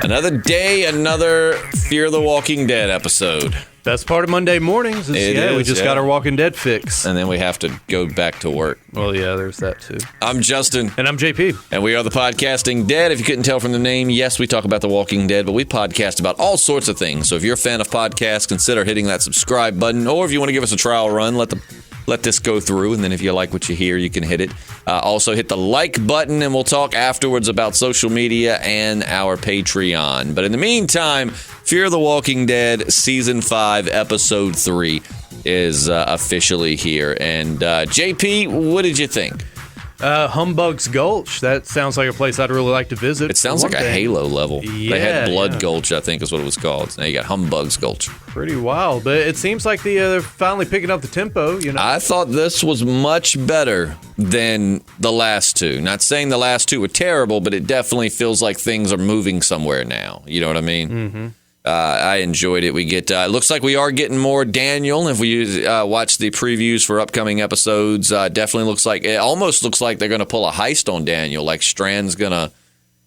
Another day, another Fear the Walking Dead episode. Best part of Monday mornings is, we just got our Walking Dead fix. And then we have to go back to work. Well, yeah, there's that too. I'm Justin. And I'm JP. And we are the Podcasting Dead. If you couldn't tell from the name, yes, we talk about the Walking Dead, but we podcast about all sorts of things. So if you're a fan of podcasts, consider hitting that subscribe button. Or if you want to give us a trial run, let this go through, and then if you like what you hear, you can hit it. Also, hit the like button, and we'll talk afterwards about social media and our Patreon. But in the meantime, Fear the Walking Dead Season 5, Episode 3 is officially here. And JP, what did you think? Humbug's Gulch. That sounds like a place I'd really like to visit. It sounds like a Halo level. Yeah, they had Blood Gulch, I think is what it was called. So now you got Humbug's Gulch. Pretty wild, but it seems like they're finally picking up the tempo. I thought this was much better than the last two. Not saying the last two were terrible, but it definitely feels like things are moving somewhere now. You know what I mean? Mm-hmm. I enjoyed it. We get. It looks like we are getting more Daniel. If we watch the previews for upcoming episodes, definitely almost looks like they're going to pull a heist on Daniel. Like Strand's going to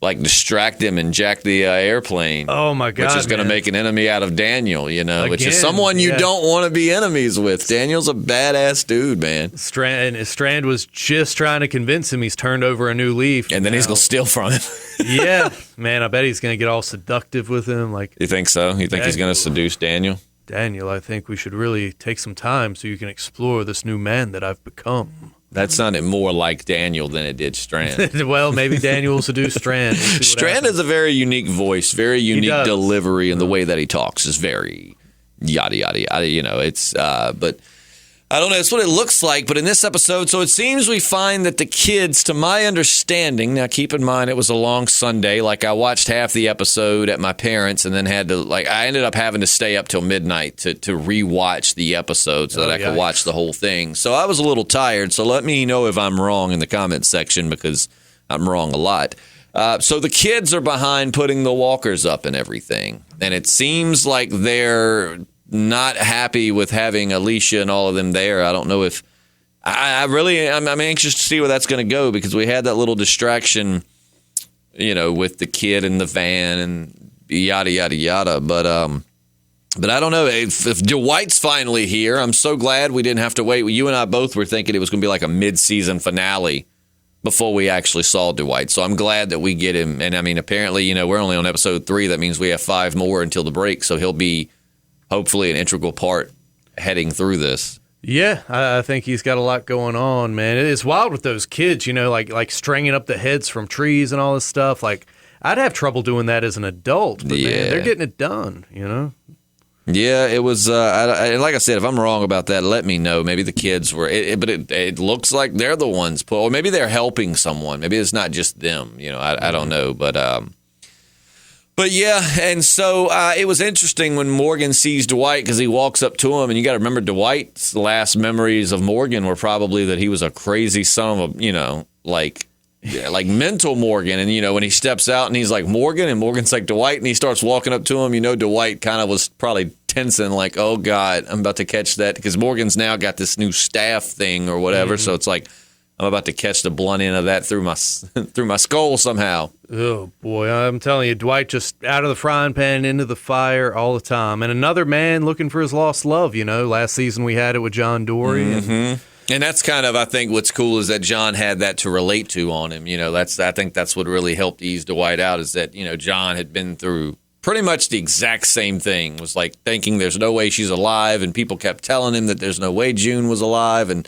distract him and jack the airplane. Oh my God! Which is going to make an enemy out of Daniel. Which is someone you yeah. don't want to be enemies with. Daniel's a badass dude, man. Strand was just trying to convince him he's turned over a new leaf, and then he's going to steal from him. Yeah, man. I bet he's going to get all seductive with him. You think so? You think he's going to seduce Daniel? Daniel, I think we should really take some time so you can explore this new man that I've become. That sounded more like Daniel than it did Strand. Well, maybe Daniel will seduce Strand. Strand has a very unique voice, very unique delivery, and the way that he talks is very yada, yada, yada. It's, but I don't know. It's what it looks like. But in this episode, so it seems we find that the kids, to my understanding, now keep in mind it was a long Sunday. I watched half the episode at my parents' and then had to, I ended up having to stay up till midnight to rewatch the episode so that I could watch the whole thing. So I was a little tired. So let me know if I'm wrong in the comments section because I'm wrong a lot. So the kids are behind putting the walkers up and everything. And it seems like they're not happy with having Alicia and all of them there. I don't know if I'm anxious to see where that's going to go because we had that little distraction, with the kid in the van and yada yada yada. But I don't know if Dwight's finally here. I'm so glad we didn't have to wait. You and I both were thinking it was going to be like a mid-season finale before we actually saw Dwight. So I'm glad that we get him. And I mean, apparently, we're only on episode 3. That means we have 5 more until the break. So he'll be hopefully an integral part heading through this. Yeah, I think he's got a lot going on, man. It's wild with those kids, like stringing up the heads from trees and all this stuff. I'd have trouble doing that as an adult, but man, they're getting it done, Yeah, it was, like I said, if I'm wrong about that, let me know. Maybe the kids were, but it looks like they're the ones, or maybe they're helping someone. Maybe it's not just them, I don't know, But yeah, and so it was interesting when Morgan sees Dwight because he walks up to him, and you got to remember Dwight's last memories of Morgan were probably that he was a crazy son of a, like mental Morgan. And, when he steps out and he's like Morgan, and Morgan's like Dwight, and he starts walking up to him, Dwight kind of was probably tensing like, oh, God, I'm about to catch that because Morgan's now got this new staff thing or whatever. Mm-hmm. So it's like, I'm about to catch the blunt end of that through my skull somehow. Oh, boy. I'm telling you, Dwight just out of the frying pan into the fire all the time. And another man looking for his lost love, Last season we had it with John Dory. Mm-hmm. And that's kind of, I think, what's cool is that John had that to relate to on him. I think that's what really helped ease Dwight out is that, John had been through pretty much the exact same thing. Was like thinking there's no way she's alive, and people kept telling him that there's no way June was alive, and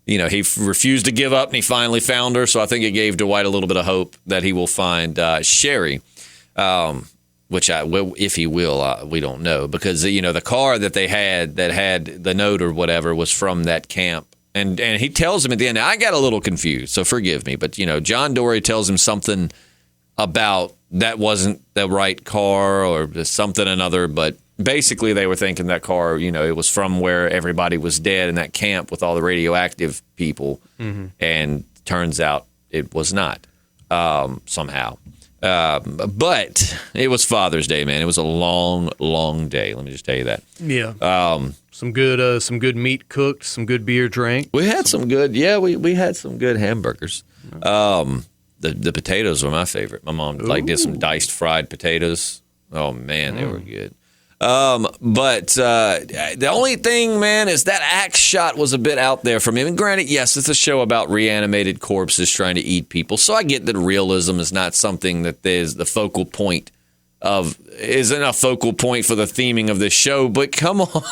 he refused to give up, and he finally found her. So I think it gave Dwight a little bit of hope that he will find Sherry, which if he will, we don't know. Because, the car that they had that had the note or whatever was from that camp. And he tells him at the end, I got a little confused, so forgive me. But, John Dory tells him something about that wasn't the right car or something another, but basically, they were thinking that car, it was from where everybody was dead in that camp with all the radioactive people. Mm-hmm. And turns out it was not somehow. But it was Father's Day, man. It was a long, long day. Let me just tell you that. Yeah. Some good meat cooked, some good beer drank. We had some good, we had some good hamburgers. The potatoes were my favorite. My mom did some diced fried potatoes. Oh man, they were good. But the only thing, man, is that axe shot was a bit out there for me. I mean, granted, yes, it's a show about reanimated corpses trying to eat people, so I get that realism is not something that is the focal point isn't a focal point for the theming of this show. But come on,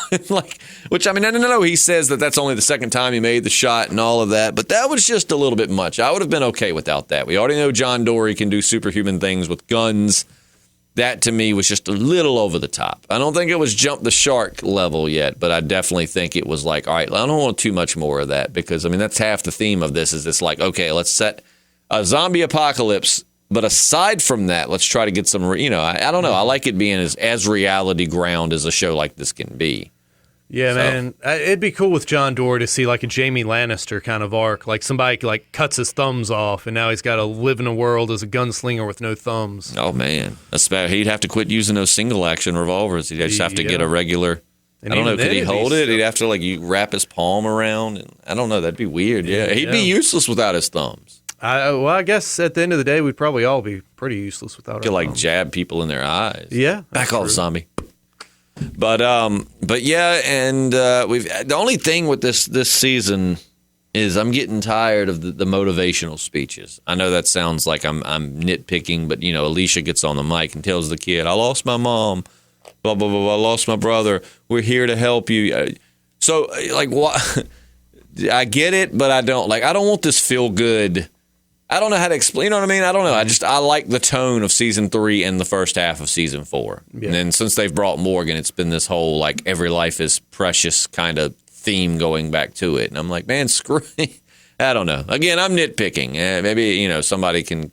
which I mean, no. He says that that's only the second time he made the shot and all of that, but that was just a little bit much. I would have been okay without that. We already know John Dory can do superhuman things with guns. That, to me, was just a little over the top. I don't think it was jump the shark level yet, but I definitely think it was like, all right, I don't want too much more of that because, I mean, that's half the theme of this is it's like, okay, let's set a zombie apocalypse, but aside from that, let's try to get some, I don't know. I like it being as reality ground as a show like this can be. Yeah, man. It'd be cool with John Dory to see like a Jaime Lannister kind of arc, like somebody like cuts his thumbs off, and now he's got to live in a world as a gunslinger with no thumbs. Oh man, he'd have to quit using those single action revolvers. He'd just have to get a regular. And I don't know. Could he hold it? He'd have to you wrap his palm around, and I don't know. That'd be weird. Yeah, he'd be useless without his thumbs. I guess at the end of the day, we'd probably all be pretty useless without our thumbs. Could jab people in their eyes. Yeah, back off, zombie. But yeah, and the only thing with this season is I'm getting tired of the motivational speeches. I know that sounds like I'm nitpicking, but Alicia gets on the mic and tells the kid, "I lost my mom, blah blah blah. I lost my brother. We're here to help you." So what? I get it, but I don't I don't want this feel good. I don't know how to explain. You know what I mean? I don't know. I like the tone of season 3 and the first half of season 4. Yeah. And then since they've brought Morgan, it's been this whole every life is precious kind of theme going back to it. And I'm like, man, screw it. I don't know. Again, I'm nitpicking. Maybe somebody can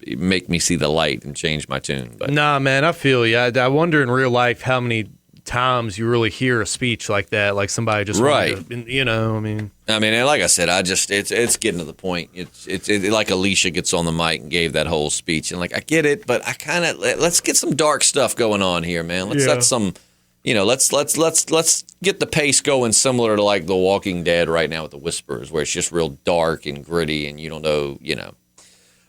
make me see the light and change my tune. But nah, man, I feel you. I wonder in real life how many times you really hear a speech like that, like somebody just right. I mean, and like I said, it's getting to the point. It's like Alicia gets on the mic and gave that whole speech, and I get it, but I kind of let's get some dark stuff going on here, man. Let's set some, let's get the pace going similar to The Walking Dead right now with the Whisperers, where it's just real dark and gritty, and you don't know,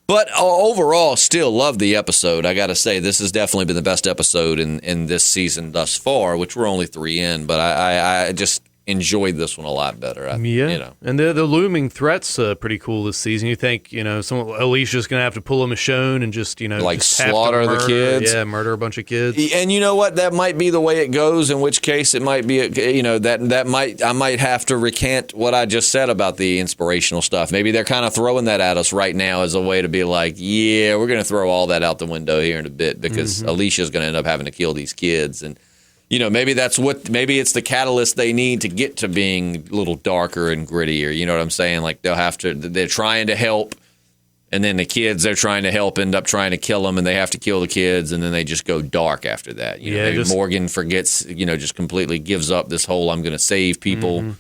But overall, still love the episode. I got to say, this has definitely been the best episode in this season thus far, which we're only 3 in, but I just enjoyed this one a lot better. And the looming threat's pretty cool this season. You think, Alicia's going to have to pull a Michonne and just, just slaughter the kids. Yeah, murder a bunch of kids. And you know what? That might be the way it goes, in which case it might be, I might have to recant what I just said about the inspirational stuff. Maybe they're kind of throwing that at us right now as a way to be like, yeah, we're going to throw all that out the window here in a bit because Alicia's going to end up having to kill these kids. And maybe maybe it's the catalyst they need to get to being a little darker and grittier. You know what I'm saying? They're trying to help, and then the kids they're trying to help end up trying to kill them, and they have to kill the kids, and then they just go dark after that. Maybe Morgan forgets, just completely gives up this whole I'm going to save people,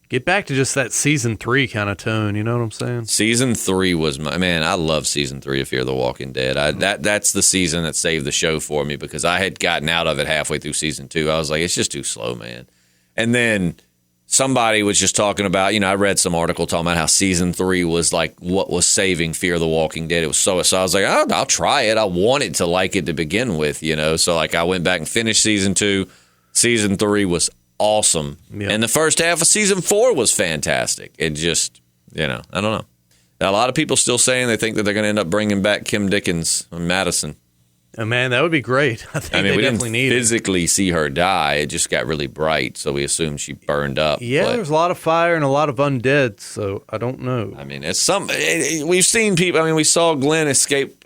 Get back to just that season 3 kind of tone, you know what I'm saying? Season 3 was I love season 3 of Fear the Walking Dead. That's the season that saved the show for me because I had gotten out of it halfway through season 2. I was like, it's just too slow, man. And then somebody was just talking about, I read some article talking about how season 3 was what was saving Fear the Walking Dead. It was so I was like, I'll try it. I wanted to like it to begin with, So I went back and finished season 2. Season 3 was awesome. Yep. And the first half of season 4 was fantastic. It just, I don't know. A lot of people still saying they think that they're going to end up bringing back Kim Dickens and Madison. Oh, man, that would be great. I think they definitely need it. We didn't physically see her die. It just got really bright, so we assumed she burned up. Yeah, there's a lot of fire and a lot of undead, so I don't know. We've seen people. We saw Glenn escape,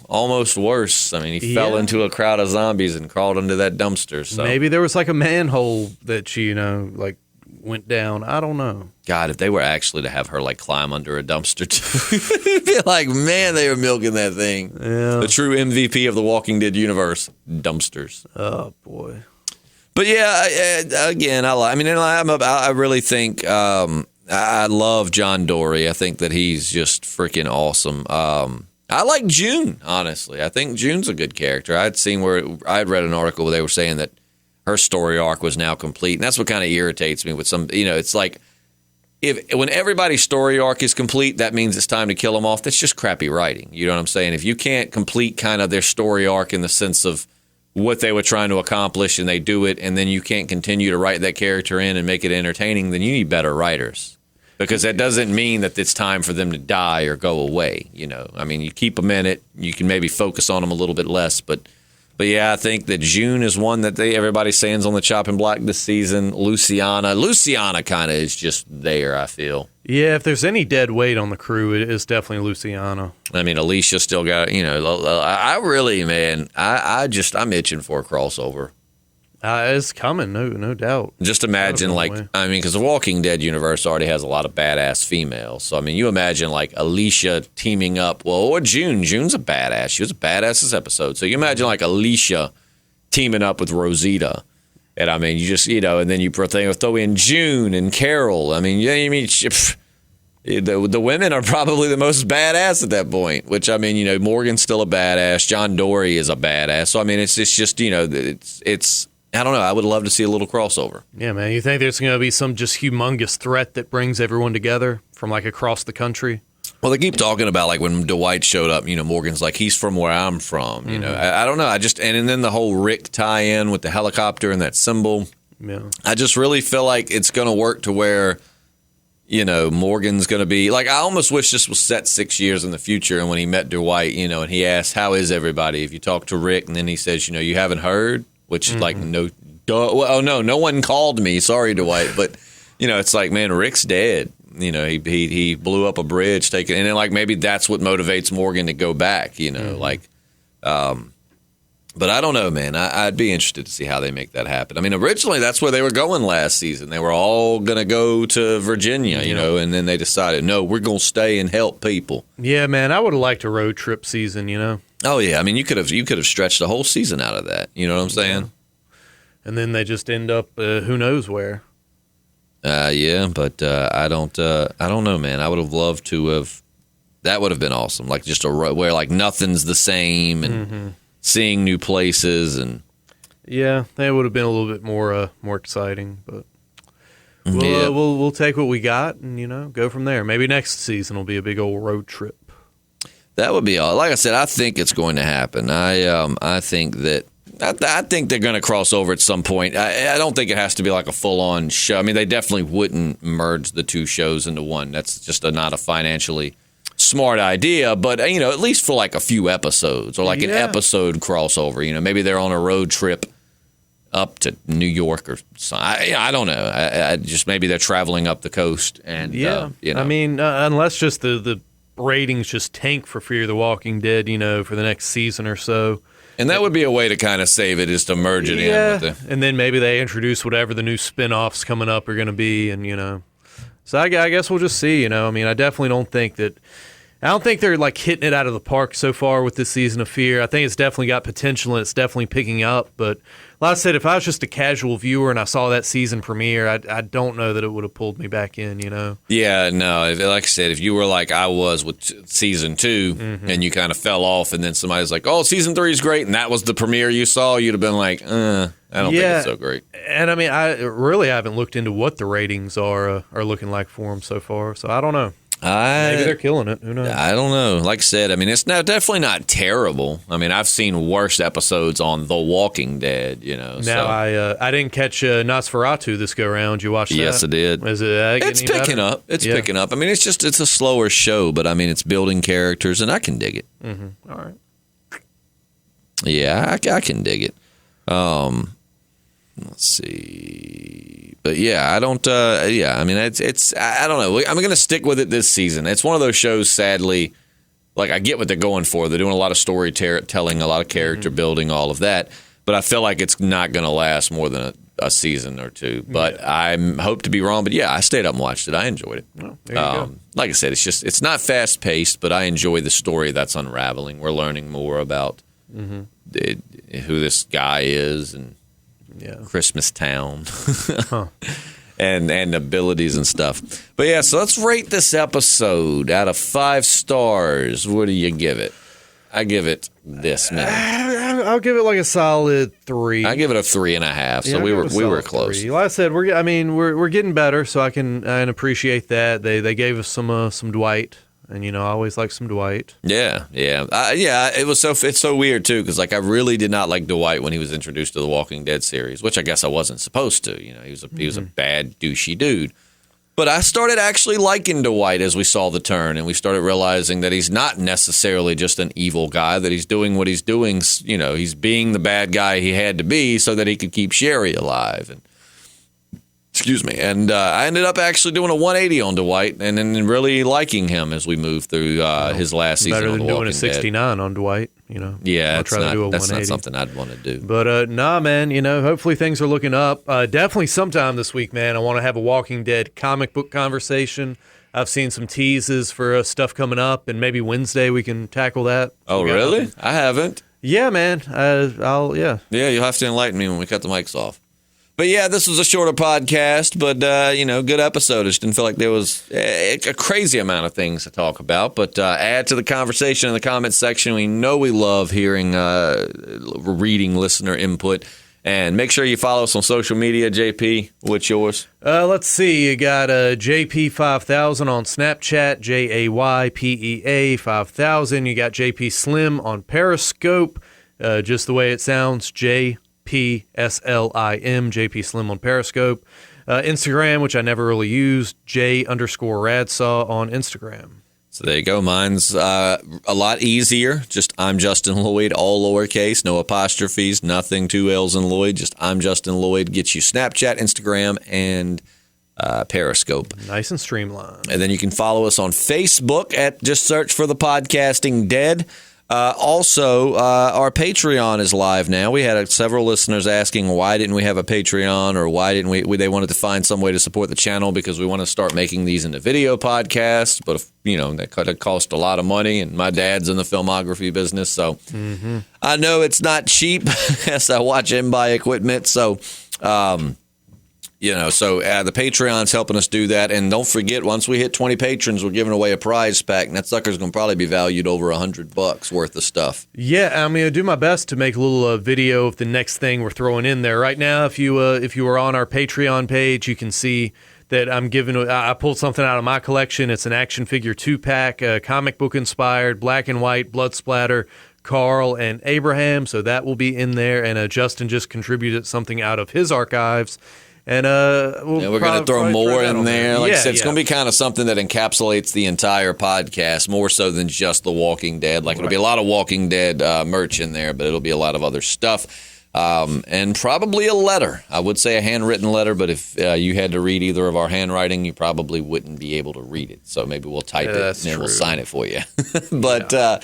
almost worse. He fell into a crowd of zombies and crawled into that dumpster. So maybe there was a manhole that she, went down. I don't know. God, if they were actually to have her climb under a dumpster, it'd be like, man, they were milking that thing. Yeah. The true MVP of the Walking Dead universe, dumpsters. Oh boy. But yeah, again, I really think I love John Dory. I think that he's just freaking awesome. I like June, honestly. I think June's a good character. I'd read an article where they were saying that her story arc was now complete, and that's what kind of irritates me with some. It's like when everybody's story arc is complete, that means it's time to kill them off. That's just crappy writing. You know what I'm saying? If you can't complete kind of their story arc in the sense of what they were trying to accomplish and they do it, and then you can't continue to write that character in and make it entertaining, then you need better writers. Because that doesn't mean that it's time for them to die or go away. You know, I mean, you keep them in it, you can maybe focus on them a little bit less, but yeah, I think that June is one that everybody's saying's on the chopping block this season. Luciana kind of is just there, I feel. Yeah, if there's any dead weight on the crew, it is definitely Luciana. I mean, Alicia still got, I really, man, I'm itching for a crossover. It's coming, no doubt. Just imagine, because the Walking Dead universe already has a lot of badass females. So, I mean, you imagine, Alicia teaming up, or June. June's a badass. She was a badass this episode. So, you imagine, Alicia teaming up with Rosita. And, I mean, you just, and then you throw in June and Carol. I mean, the women are probably the most badass at that point, which, I mean, Morgan's still a badass. John Dory is a badass. So, I mean, it's just, it's I don't know. I would love to see a little crossover. Yeah, man. You think there's going to be some just humongous threat that brings everyone together from across the country? Well, they keep talking about when Dwight showed up, Morgan's like, he's from where I'm from. I don't know. And then the whole Rick tie-in with the helicopter and that symbol. Yeah. I just really feel like it's going to work to where, Morgan's going to be I almost wish this was set 6 years in the future. And when he met Dwight, and he asked, how is everybody? If you talk to Rick, and then he says, you haven't heard. Which is no one called me. Sorry, Dwight, but it's man, Rick's dead. He blew up a bridge, and then maybe that's what motivates Morgan to go back. But I don't know, man. I'd be interested to see how they make that happen. I mean, originally that's where they were going last season. They were all gonna go to Virginia, and then they decided, no, we're gonna stay and help people. Yeah, man. I would have liked a road trip season. Oh yeah, I mean you could have stretched the whole season out of that. You know what I'm saying? Yeah. And then they just end up who knows where. Yeah, but I don't know, man. I would have loved to have. That would have been awesome. Just where nothing's the same and seeing new places and. Yeah, that would have been a little bit more exciting, but. We'll take what we got and go from there. Maybe next season will be a big old road trip. That would be all. Like I said, I think it's going to happen. I think they're going to cross over at some point. I don't think it has to be a full-on show. I mean, they definitely wouldn't merge the two shows into one. That's just not a financially smart idea. But at least for a few episodes or an episode crossover. Maybe they're on a road trip up to New York or something. I don't know. I just maybe they're traveling up the coast and I mean, unless just the ratings just tank for Fear the Walking Dead, for the next season or so. And that would be a way to kind of save it, is to merge it in with and then maybe they introduce whatever the new spin-offs coming up are going to be, and So I guess we'll just see, I mean, I definitely don't think they're hitting it out of the park so far with this season of Fear. I think it's definitely got potential and it's definitely picking up, but like I said, if I was just a casual viewer and I saw that season premiere, I don't know that it would have pulled me back in, Yeah, no. Like I said, if you were like I was with season 2 and you kind of fell off and then somebody's like, oh, season 3 is great, and that was the premiere you saw, you'd have been like, I don't think it's so great. And I mean, I really haven't looked into what the ratings are looking like for them so far, so I don't know. Maybe they're killing it. Who knows? I don't know. Like I said, I mean, it's definitely not terrible. I mean, I've seen worse episodes on The Walking Dead, Now, so. I didn't catch Nosferatu this go-round. You watched that? Yes, I did. Is it it's picking up. It's picking up. I mean, it's a slower show, but, I mean, it's building characters, and I can dig it. Mm-hmm. All right. Yeah, I can dig it. Let's see. But yeah, I don't. I mean, it's. I don't know. I'm going to stick with it this season. It's one of those shows. Sadly, I get what they're going for. They're doing a lot of storytelling, a lot of character building, all of that. But I feel like it's not going to last more than a season or two. But I hope to be wrong. But yeah, I stayed up and watched it. I enjoyed it. Well, there you go. Like I said, it's not fast paced, but I enjoy the story that's unraveling. We're learning more about who this guy is and. Yeah. Christmas Town and abilities and stuff. But yeah, so let's rate this episode out of 5 stars. What do you give it? I give it this, man. I'll give it like a solid 3. I give it a 3.5. So we were close. 3. Like I said, we're getting better, so I can appreciate that. They gave us some Dwight. And, I always like some Dwight. Yeah. It's so weird, too, because, I really did not like Dwight when he was introduced to the Walking Dead series, which I guess I wasn't supposed to. He was a bad, douchey dude. But I started actually liking Dwight as we saw the turn, and we started realizing that he's not necessarily just an evil guy, that he's doing what he's doing. He's being the bad guy he had to be so that he could keep Sherry alive. And I ended up actually doing a 180 on Dwight and then really liking him as we moved through his last season better on than The Walking doing a 69 Dead. On Dwight, Yeah, that's not something I'd want to do. But man, hopefully things are looking up. Definitely sometime this week, man, I want to have a Walking Dead comic book conversation. I've seen some teases for stuff coming up, and maybe Wednesday we can tackle that. Oh, really? I haven't. Yeah, man. Yeah, you'll have to enlighten me when we cut the mics off. But yeah, this was a shorter podcast, but good episode. I just didn't feel like there was a crazy amount of things to talk about. But add to the conversation in the comments section. We know we love hearing, reading listener input. And make sure you follow us on social media. JP, what's yours? Let's see. You got JP5000 on Snapchat, JAYPEA 5000. You got Jpslim on Periscope, just the way it sounds, JPSLIM, Jpslim on Periscope. Instagram, which I never really used, J_Radsaw on Instagram. So there you go. Mine's a lot easier. Just I'm Justin Lloyd, all lowercase, no apostrophes, nothing, 2 L's in Lloyd. Just I'm Justin Lloyd. Gets you Snapchat, Instagram, and Periscope. Nice and streamlined. And then you can follow us on Facebook just search for The Podcasting Dead. Also, our Patreon is live now. We had several listeners asking why didn't we have a Patreon, or why didn't we they wanted to find some way to support the channel because we want to start making these into video podcasts. But, that could cost a lot of money, and my dad's in the filmography business. So I know it's not cheap as I watch him buy equipment. So, the Patreon's helping us do that. And don't forget, once we hit 20 patrons, we're giving away a prize pack, and that sucker's going to probably be valued over $100 worth of stuff. Yeah, I'm going to do my best to make a little video of the next thing we're throwing in there. Right now, if you are on our Patreon page, you can see that I pulled something out of my collection. It's an action figure 2-pack, comic book inspired, black and white, blood splatter, Carl and Abraham. So that will be in there. And Justin just contributed something out of his archives. And we're going to throw more in there. Like I said, it's going to be kind of something that encapsulates the entire podcast, more so than just The Walking Dead. It'll be a lot of Walking Dead merch in there, but it'll be a lot of other stuff. And probably a letter. I would say a handwritten letter, but if you had to read either of our handwriting, you probably wouldn't be able to read it. So maybe we'll type it and then we'll sign it for you. But go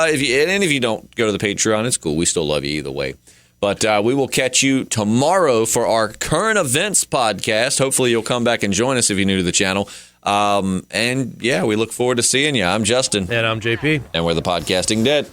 if you don't go to the Patreon, it's cool. We still love you either way. But we will catch you tomorrow for our current events podcast. Hopefully you'll come back and join us if you're new to the channel. We look forward to seeing you. I'm Justin. And I'm JP. And we're The Podcasting Dead.